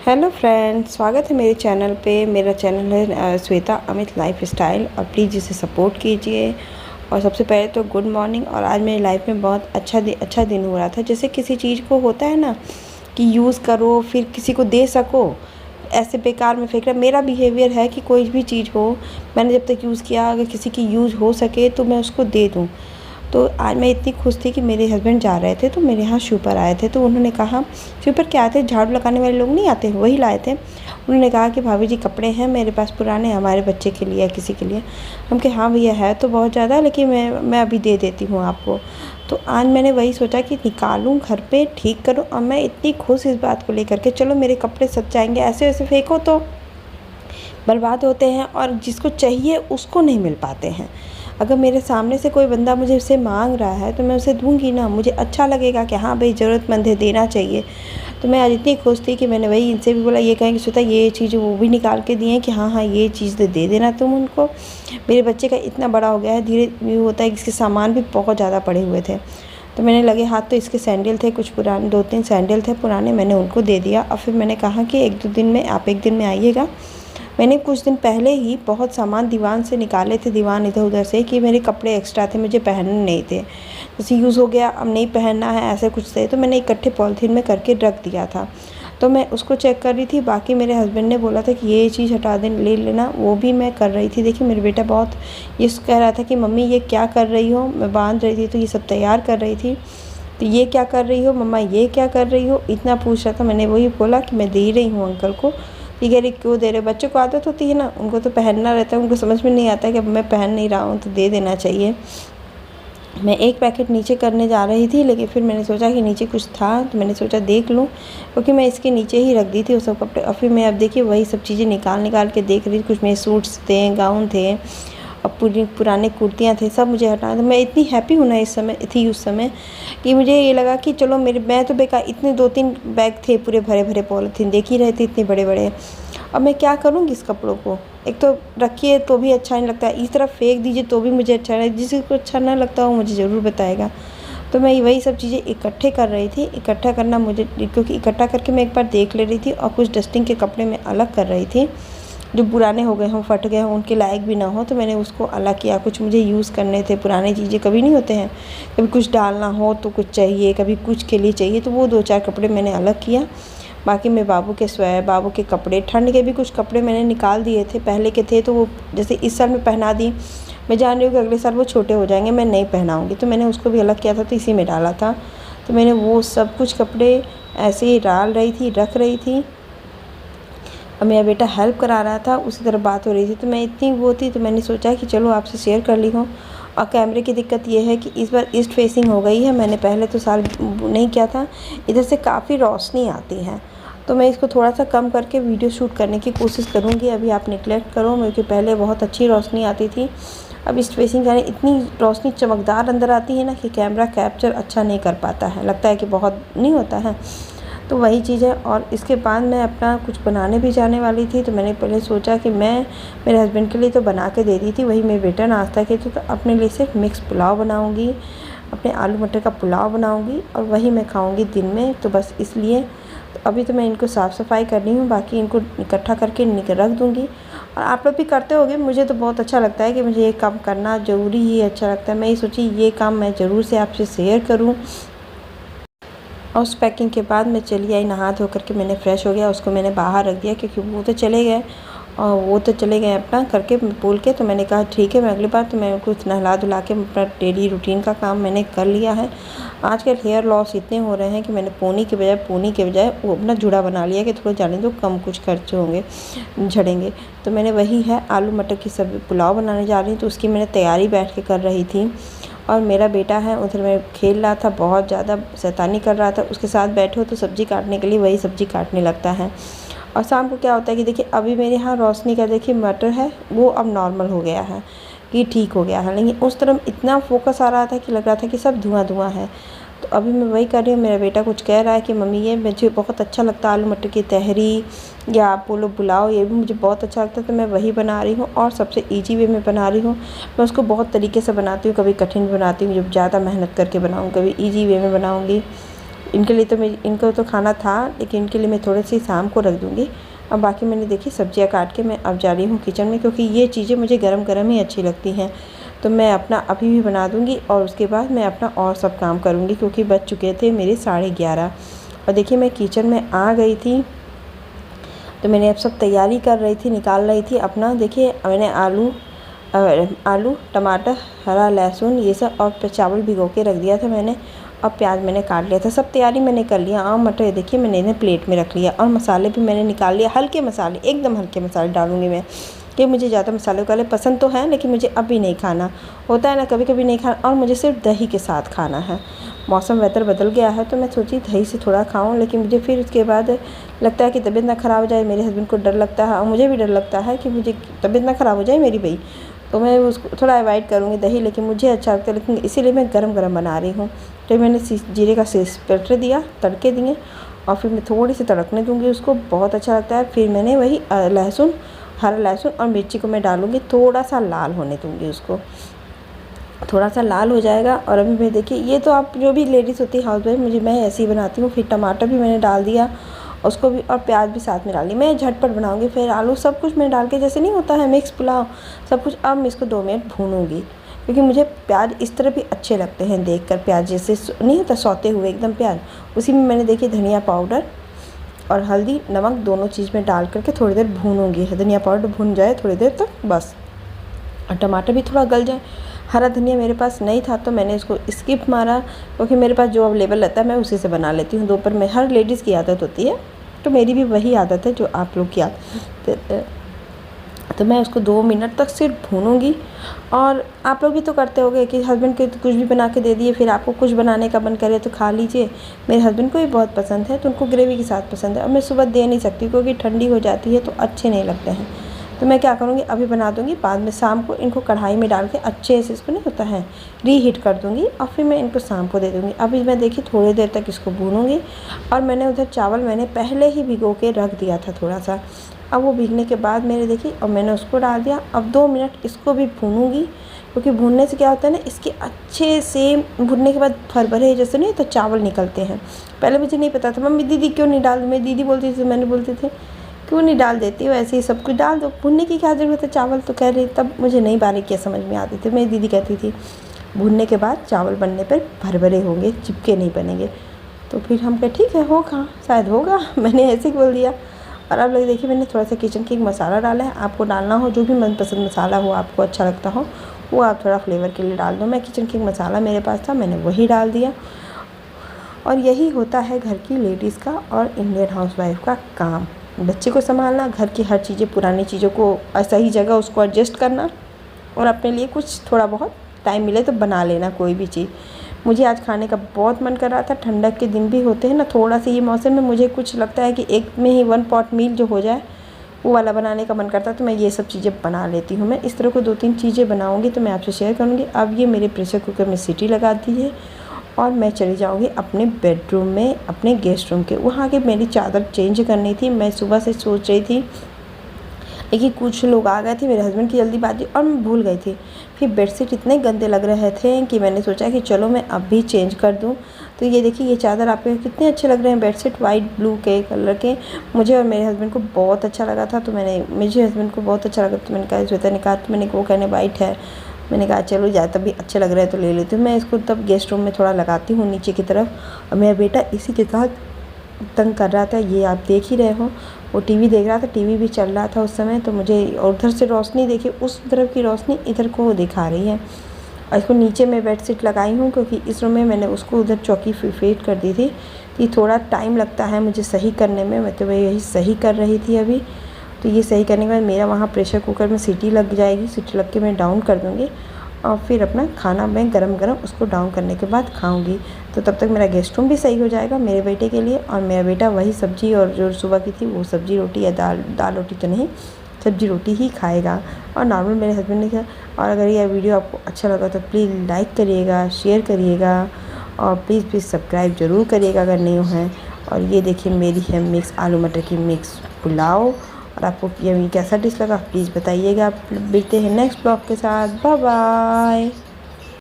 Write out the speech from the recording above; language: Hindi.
हेलो फ्रेंड्स, स्वागत है मेरे चैनल पे। मेरा चैनल है श्वेता अमित लाइफ स्टाइल और प्लीज़ इसे सपोर्ट कीजिए। और सबसे पहले तो गुड मॉर्निंग। और आज मेरी लाइफ में बहुत अच्छा दिन हो रहा था। जैसे किसी चीज़ को होता है ना कि यूज़ करो फिर किसी को दे सको, ऐसे बेकार में फेंक रहा। मेरा बिहेवियर है कि कोई भी चीज़ हो, मैंने जब तक यूज़ किया, अगर किसी की यूज़ हो सके तो मैं उसको दे दूँ। तो आज मैं इतनी खुश थी कि मेरे हस्बैंड जा रहे थे तो मेरे यहाँ शूपर आए थे। तो उन्होंने कहा, शूपर क्या आते, झाड़ू लगाने वाले लोग नहीं आते, वही लाए थे। उन्होंने कहा कि भाभी जी कपड़े हैं मेरे पास पुराने, हमारे बच्चे के लिए या किसी के लिए। हम कहे हाँ भैया है तो बहुत ज़्यादा, लेकिन मैं अभी दे देती हूँ आपको। तो आज मैंने वही सोचा कि निकालूं घर पे, ठीक करूं। और मैं इतनी खुश इस बात को लेकर के, चलो मेरे कपड़े सच जाएंगे। ऐसे वैसे फेंको तो बर्बाद होते हैं और जिसको चाहिए उसको नहीं मिल पाते हैं। अगर मेरे सामने से कोई बंदा मुझे उसे मांग रहा है तो मैं उसे दूंगी ना, मुझे अच्छा लगेगा कि हाँ भाई ज़रूरतमंद है, देना चाहिए। तो मैं आज इतनी खुश थी कि मैंने वही इनसे भी बोला, ये कहेंगे श्वेता ये चीज़, वो भी निकाल के दिए कि हाँ हाँ ये चीज़ दे देना तुम उनको। मेरे बच्चे का इतना बड़ा हो गया है, धीरे धीरे होता है कि इसके सामान भी बहुत ज़्यादा पड़े हुए थे। तो मैंने लगे हाथ, तो इसके सैंडल थे कुछ पुराने, 2-3 सैंडल थे पुराने, मैंने उनको दे दिया। और फिर मैंने कहा कि 1-2 दिन में, आप 1 दिन में आइएगा। मैंने कुछ दिन पहले ही बहुत सामान दीवान से निकाले थे, दीवान इधर उधर से, कि मेरे कपड़े एक्स्ट्रा थे, मुझे पहनने नहीं थे, जैसे यूज़ हो गया अब नहीं पहनना है, ऐसे कुछ थे। तो मैंने इकट्ठे पॉलीथीन में करके रख दिया था। तो मैं उसको चेक कर रही थी। बाकी मेरे हस्बैंड ने बोला था कि ये चीज़ हटा दे, ले लेना, वो भी मैं कर रही थी। देखिए मेरा बेटा बहुत ये कह रहा था कि मम्मी ये क्या कर रही हो। मैं बांध रही थी तो ये सब तैयार कर रही थी। तो ये क्या कर रही हो मम्मा, ये क्या कर रही हो, इतना पूछ रहा था। मैंने वही बोला कि मैं दे रही हूँ अंकल को। ठीक है, क्यों दे रहे, बच्चों को आदत होती है ना, उनको तो पहनना रहता है, उनको समझ में नहीं आता है कि अब मैं पहन नहीं रहा हूँ तो दे देना चाहिए। मैं एक पैकेट नीचे करने जा रही थी, लेकिन फिर मैंने सोचा कि नीचे कुछ था तो मैंने सोचा देख लूँ, क्योंकि मैं इसके नीचे ही रख दी थी वो सब कपड़े। और फिर मैं अब देखिए वही सब चीज़ें निकाल के देख रही थी। कुछ मेरे सूट्स थे, गाउन थे और पुराने कुर्तियाँ थे, सब मुझे हटाना था। मैं इतनी हैप्पी हूँ ना इस समय थी उस समय कि मुझे ये लगा कि चलो मैं तो बेकार, इतने 2-3 बैग थे पूरे भरे भरे पॉलीथीन, देख ही रहे थे इतने बड़े बड़े। अब मैं क्या करूँगी इस कपड़ों को, एक तो रखिए तो भी अच्छा नहीं लगता है, इस तरफ फेंक दीजिए तो भी मुझे अच्छा नहीं, जिसे को अच्छा ना लगता हो मुझे ज़रूर बताएगा। तो मैं वही सब चीज़ें इकट्ठे कर रही थी। इकट्ठा करना मुझे, क्योंकि इकट्ठा करके मैं एक बार देख ले रही थी और कुछ डस्टिंग के कपड़े मैं अलग कर रही थी, जो पुराने हो गए हों, फट गए हों, उनके लायक भी ना हो, तो मैंने उसको अलग किया। कुछ मुझे यूज़ करने थे, पुराने चीज़ें कभी नहीं होते हैं, कभी कुछ डालना हो तो कुछ चाहिए, कभी कुछ के लिए चाहिए, तो वो 2-4 कपड़े मैंने अलग किया। बाकी मेरे बाबू के स्वेटर, बाबू के कपड़े, ठंड के भी कुछ कपड़े मैंने निकाल दिए थे, पहले के थे तो वो जैसे इस साल में पहना दी, मैं जान रही हूँ कि अगले साल वो छोटे हो जाएंगे, मैं नहीं पहनाऊँगी, तो मैंने उसको भी अलग किया था, तो इसी में डाला था। तो मैंने वो सब कुछ कपड़े ऐसे ही डाल रही थी, रख रही थी। और मेरा बेटा हेल्प करा रहा था, उसी तरह बात हो रही थी। तो मैं इतनी वो थी तो मैंने सोचा कि चलो आपसे शेयर कर ली हूँ। और कैमरे की दिक्कत ये है कि इस बार ईस्ट फेसिंग हो गई है, मैंने पहले तो साल नहीं किया था। इधर से काफ़ी रोशनी आती है, तो मैं इसको थोड़ा सा कम करके वीडियो शूट करने की कोशिश करूँगी। अभी आप नेगलेक्ट करो, क्योंकि पहले बहुत अच्छी रोशनी आती थी, अब ईस्ट फेसिंग जाने इतनी रोशनी चमकदार अंदर आती है ना कि कैमरा कैप्चर अच्छा नहीं कर पाता है, लगता है कि बहुत नहीं होता है। तो वही चीज़ है। और इसके बाद मैं अपना कुछ बनाने भी जाने वाली थी, तो मैंने पहले सोचा कि मैं मेरे हस्बैंड के लिए तो बना के दे दी थी, वही मेरे बेटा नाश्ता के, तो अपने लिए सिर्फ मिक्स पुलाव बनाऊंगी, अपने आलू मटर का पुलाव बनाऊंगी और वही मैं खाऊंगी दिन में। तो बस इसलिए तो अभी तो मैं इनको साफ़ सफाई करनी हूँ, बाकी इनको इकट्ठा करके रख दूँगी। और आप लोग भी करते होगे, मुझे तो बहुत अच्छा लगता है कि मुझे ये काम करना ज़रूरी ही अच्छा लगता है। मैं ये सोची ये काम मैं ज़रूर से आपसे शेयर करूँ। और उस पैकिंग के बाद मैं चली आई, नहा धो करके मैंने फ़्रेश हो गया, उसको मैंने बाहर रख दिया, क्योंकि वो तो चले गए अपना करके बोल के। तो मैंने कहा ठीक है, मैं अगली बार तो मैं उनको नहला धुला के अपना डेली रूटीन का काम मैंने कर लिया है। आजकल हेयर लॉस इतने हो रहे हैं कि मैंने पोनी के बजाय वो अपना जुड़ा बना लिया कि थोड़ा जाने दो, कम कुछ खर्च होंगे, झड़ेंगे। तो मैंने वही है, आलू मटर की सब्ज़ी पुलाव बनाने जा रही हूँ, तो उसकी मैंने तैयारी बैठ के कर रही थी। और मेरा बेटा है उधर में खेल रहा था, बहुत ज़्यादा शैतानी कर रहा था, उसके साथ बैठे हो तो सब्ज़ी काटने के लिए वही सब्ज़ी काटने लगता है। और शाम को क्या होता है कि देखिए अभी मेरे यहाँ रोशनी का देखिए मटर है, वो अब नॉर्मल हो गया है, कि ठीक हो गया है, लेकिन उस तरफ इतना फोकस आ रहा था कि लग रहा था कि सब धुआं धुआं है। तो अभी मैं वही कर रही हूँ। मेरा बेटा कुछ कह रहा है कि मम्मी ये मुझे बहुत अच्छा लगता है, आलू मटर की तहरी या आप बोलो पुलाव, ये भी मुझे बहुत अच्छा लगता है, तो मैं वही बना रही हूँ और सबसे ईजी वे में बना रही हूँ। मैं उसको बहुत तरीके से बनाती हूँ, कभी कठिन बनाती हूँ जब ज़्यादा मेहनत करके बनाऊँ, कभी ईजी वे में बनाऊँगी। इनके लिए तो मैं इनको तो खाना था, लेकिन इनके लिए मैं थोड़ी सी शाम को रख दूँगी। अब बाकी मैंने देखी सब्जियां काट के मैं अब जा रही हूँ किचन में, क्योंकि ये चीज़ें मुझे गरम गरम ही अच्छी लगती हैं। तो मैं अपना अभी भी बना दूँगी और उसके बाद मैं अपना और सब काम करूँगी, क्योंकि बज चुके थे मेरे 11:30। और देखिए मैं किचन में आ गई थी, तो मैंने अब सब तैयारी कर रही थी, निकाल रही थी अपना। देखिए मैंने आलू टमाटर हरा लहसुन ये सब और चावल भिगो के रख दिया था मैंने, और प्याज मैंने काट लिया था। सब तैयारी मैंने कर लिया। और मटर देखिए मैंने इन्हें प्लेट में रख लिया, और मसाले भी मैंने निकाल लिया। हल्के मसाले, एकदम हल्के मसाले डालूँगी मैं, कि मुझे ज़्यादा मसाले वाले पसंद तो हैं, लेकिन मुझे अभी नहीं खाना होता है ना, कभी कभी नहीं खाना। और मुझे सिर्फ दही के साथ खाना है। मौसम वेदर बदल गया है, तो मैं सोची दही से थोड़ा खाऊं, लेकिन मुझे फिर उसके बाद लगता है कि तबीयत ना ख़राब हो जाए। मेरे हस्बैंड को डर लगता है और मुझे भी डर लगता है कि मुझे तबीयत ना ख़राब हो जाए मेरी भाई, तो मैं उसको थोड़ा अवॉइड करूँगी दही, लेकिन मुझे अच्छा लगता है, लेकिन इसीलिए मैं गरम गरम बना रही हूँ। तो मैंने जीरे का पलटे दिया, तड़के दिए, और फिर मैं थोड़ी सी तड़कने दूँगी उसको, बहुत अच्छा लगता है। फिर मैंने वही हरा लहसुन और मिर्ची को मैं डालूँगी, थोड़ा सा लाल होने दूँगी उसको, थोड़ा सा लाल हो जाएगा। और अभी मैं देखिए, ये तो आप जो भी लेडीज़ होती है हाउस वाइफ, मैं ऐसे ही बनाती हूँ। फिर टमाटर भी मैंने डाल दिया उसको भी, और प्याज भी साथ में डाल दी। मैं झटपट बनाऊँगी। फिर आलू सब कुछ मैं डाल के, जैसे नहीं होता है मिक्स पुलाव सब कुछ। अब मैं इसको 2 मिनट भूनूँगी, क्योंकि मुझे प्याज इस तरह भी अच्छे लगते हैं देखकर। प्याज जैसे नहीं होता सौते हुए एकदम प्याज, उसी में मैंने देखिए धनिया पाउडर और हल्दी नमक दोनों चीज़ में डाल करके थोड़ी देर भूनूँगी। धनिया पाउडर भून जाए थोड़ी देर तक बस, और टमाटर भी थोड़ा गल जाए। हरा धनिया मेरे पास नहीं था, तो मैंने इसको स्किप मारा, क्योंकि मेरे पास जो अवेलेबल रहता है मैं उसी से बना लेती हूँ दोपहर में। हर लेडीज़ की आदत होती है, तो मेरी भी वही आदत है जो आप लोग की आदत है। तो मैं उसको 2 मिनट तक सिर्फ भूनूंगी। और आप लोग भी तो करते होंगे कि हस्बैंड के कुछ भी बना के दे दिए, फिर आपको कुछ बनाने का मन करे तो खा लीजिए। मेरे हस्बैंड को भी बहुत पसंद है, तो उनको ग्रेवी के साथ पसंद है। और मैं सुबह दे नहीं सकती, क्योंकि ठंडी हो जाती है तो अच्छे नहीं लगते हैं। तो मैं क्या करूँगी, अभी बना दूँगी, बाद में शाम को इनको कढ़ाई में डाल के अच्छे से इसको नहीं होता है रीहीट कर दूँगी, और फिर मैं इनको शाम को दे दूँगी। अभी मैं देखिए थोड़ी देर तक इसको भूनूँगी। और मैंने उधर चावल मैंने पहले ही भिगो के रख दिया था थोड़ा सा। अब वो भीगने के बाद मेरे देखिए, और मैंने उसको डाल दिया। अब 2 मिनट इसको भी भूनूँगी, क्योंकि भूनने से क्या होता है ना, इसके अच्छे से भुनने के बाद भरभरे जैसे नहीं तो चावल निकलते हैं। पहले मुझे नहीं पता था, मम्मी दीदी क्यों नहीं डाल, मेरी दीदी बोलती थी, मैंने बोलती थी क्यों नहीं डाल देती हो, ऐसे ही सब कुछ डाल दो, भुनने की क्या ज़रूरत है चावल। तो कह रही, तब मुझे नहीं बारीकियाँ समझ में आती थी। मेरी दीदी कहती थी भुनने के बाद चावल बनने पर भरभरे होंगे, चिपके नहीं बनेंगे। तो फिर हम कहे ठीक है, होगा शायद होगा मैंने ऐसे ही बोल दिया। और अब लोग देखिए मैंने थोड़ा सा किचन किंग मसाला डाला है। आपको डालना हो जो भी मनपसंद मसाला हो, आपको अच्छा लगता हो, वो आप थोड़ा फ्लेवर के लिए डाल दो। मैं किचन किंग मसाला मेरे पास था, मैंने वही डाल दिया। और यही होता है घर की लेडीज़ का और इंडियन हाउसवाइफ का काम, बच्चे को संभालना, घर की हर चीज़ें, पुरानी चीज़ों को सही जगह उसको एडजस्ट करना, और अपने लिए कुछ थोड़ा बहुत टाइम मिले तो बना लेना कोई भी चीज़। मुझे आज खाने का बहुत मन कर रहा था। ठंडक के दिन भी होते हैं ना, थोड़ा सा ये मौसम में मुझे कुछ लगता है कि एक में ही 1 पॉट मील जो हो जाए वो वाला बनाने का मन करता है। तो मैं ये सब चीज़ें बना लेती हूँ। मैं इस तरह को 2-3 चीज़ें बनाऊँगी तो मैं आपसे शेयर करूँगी। अब ये मेरे प्रेशर कुकर में सीटी लगा दी है, और मैं चली जाऊँगी अपने बेडरूम में, अपने गेस्ट रूम के। वहाँ की मेरी चादर चेंज करनी थी। मैं सुबह से सोच रही थी, लेकिन कुछ लोग आ गए थे, मेरे हस्बैंड की जल्दीबाजी, और मैं भूल गई थी। फिर बेडशीट इतने गंदे लग रहे थे कि मैंने सोचा कि चलो मैं अब भी चेंज कर दूं। तो ये देखिए, ये चादर आपके कितने अच्छे लग रहे हैं, बेडशीट वाइट ब्लू के कलर के। मुझे और मेरे हस्बैंड को मुझे हस्बैंड को बहुत अच्छा लगा। तो मैंने कहा, श्वेता ने कहा, तो मैंने वो कहने वाइट है, मैंने कहा चलो जाए, तब भी अच्छे लग रहे हैं तो ले लेती हूँ। मैं इसको तब गेस्ट रूम में थोड़ा लगाती हूँ नीचे की तरफ। और मेरा बेटा इसी के साथ तंग कर रहा था, ये आप देख ही रहे हो। वो टीवी देख रहा था, टीवी भी चल रहा था उस समय। तो मुझे उधर से रोशनी देखिए, उस तरफ की रोशनी इधर को दिखा रही है। और इसको नीचे मैं बेडशीट लगाई हूँ, क्योंकि इस रूम में मैंने उसको उधर चौकी फिट कर दी थी। ये थोड़ा टाइम लगता है मुझे सही करने में, मैं तो यही सही कर रही थी अभी। तो ये सही करने के बाद मेरा वहाँ प्रेशर कुकर में सीटी लग जाएगी, सीटी लग के मैं डाउन कर दूँगी, और फिर अपना खाना मैं गरम गरम उसको डाउन करने के बाद खाऊंगी। तो तब तक मेरा गेस्ट रूम भी सही हो जाएगा मेरे बेटे के लिए। और मेरा बेटा वही सब्ज़ी, और जो सुबह की थी वो सब्ज़ी रोटी या दाल रोटी तो नहीं, सब्ज़ी रोटी ही खाएगा। और नॉर्मल मेरे हस्बैंड ने कहा। और अगर यह वीडियो आपको अच्छा लगा तो प्लीज़ लाइक करिएगा, शेयर करिएगा, और प्लीज़ सब्सक्राइब ज़रूर करिएगा अगर नहीं है। और ये देखिए मेरी है मिक्स आलू मटर की मिक्स पुलाव। और आपको ये कैसा डिश लगा प्लीज़ बताइएगा। आप मिलते हैं नेक्स्ट ब्लॉग के साथ। Bye bye.